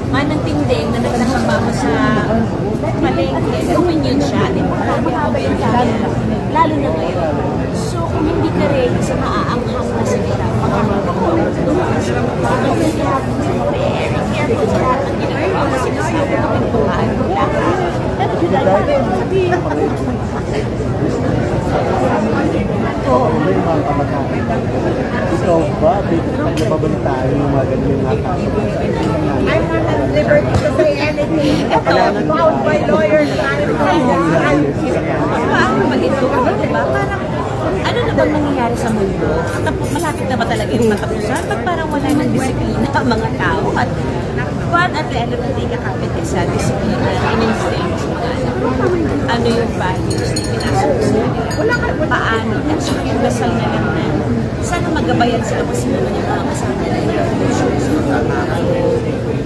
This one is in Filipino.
manang-tinding na nagtatrabaho sa palengke, opinion siya, importante ang opinion siya, lalo na ngayon. So, kung hindi ka rin sa maaanghang na salita, makakagawa mo ito. You have to be very careful sa lahat ng ginagawa mo. Sinasabi ko pintuhaan mo lahat. Oo. Ano yung mga kamag-anak? Ikaw ba? Ano ba ba tayo yung mga ganyan na kaso? I'm not at liberty to say anything. Bound by lawyers. Paano ba ito? Diba? Parang, ano na bang nangyayari sa mundo? Malapit na ba talaga yung matapusan? Ba't parang wala ng disiplina ang mga tao? But at the end of the day, kakapit ka sa disiplina, in-instill sa mga anak. Ano yung values na pinasok sa kanila? Paano? At saka yung dasal na lang na sana magabayan sila kung sino man yung mga kasama nila.